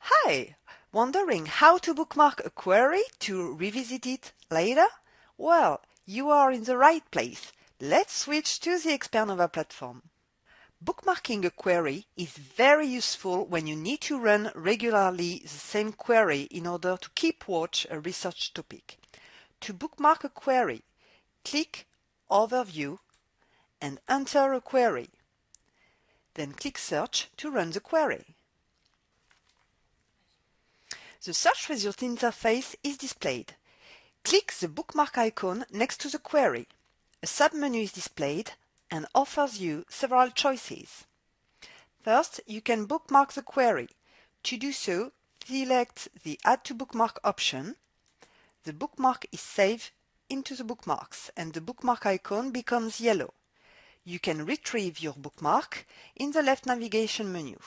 Hi! Wondering how to bookmark a query to revisit it later? Well, you are in the right place. Let's switch to the Expernova platform. Bookmarking a query is very useful when you need to run regularly the same query in order to keep watch a research topic. To bookmark a query, click Overview and enter a query. Then click Search to run the query. The search result interface is displayed. Click the bookmark icon next to the query. A submenu is displayed and offers you several choices. First, you can bookmark the query. To do so, select the Add to Bookmark option. The bookmark is saved into the bookmarks and the bookmark icon becomes yellow. You can retrieve your bookmark in the left navigation menu.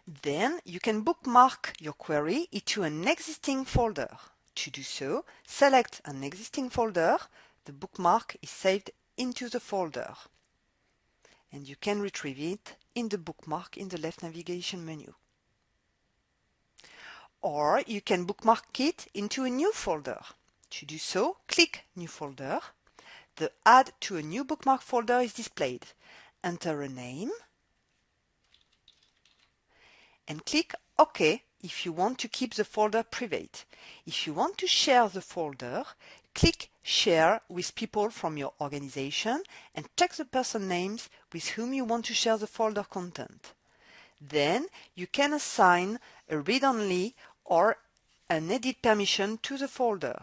Then you can bookmark your query into an existing folder. To do so, select an existing folder. The bookmark is saved into the folder. And you can retrieve it in the bookmark in the left navigation menu. Or you can bookmark it into a new folder. To do so, click New Folder. The Add to a New Bookmark folder is displayed. Enter a name and click OK if you want to keep the folder private. If you want to share the folder, click Share with people from your organization and check the person names with whom you want to share the folder content. Then you can assign a read-only or an edit permission to the folder.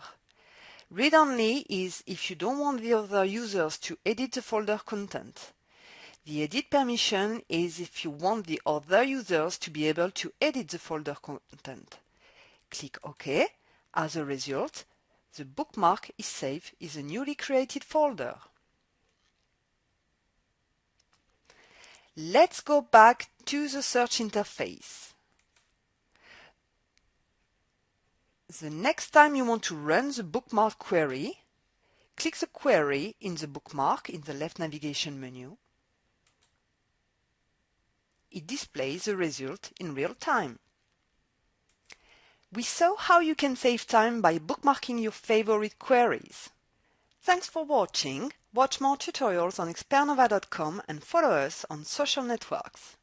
Read-only is if you don't want the other users to edit the folder content. The edit permission is if you want the other users to be able to edit the folder content. Click OK. As a result, the bookmark is saved in the newly created folder. Let's go back to the search interface. The next time you want to run the bookmark query, click the query in the bookmark in the left navigation menu. It displays the result in real time. We saw how you can save time by bookmarking your favorite queries. Thanks for watching. Watch more tutorials on expernova.com and follow us on social networks.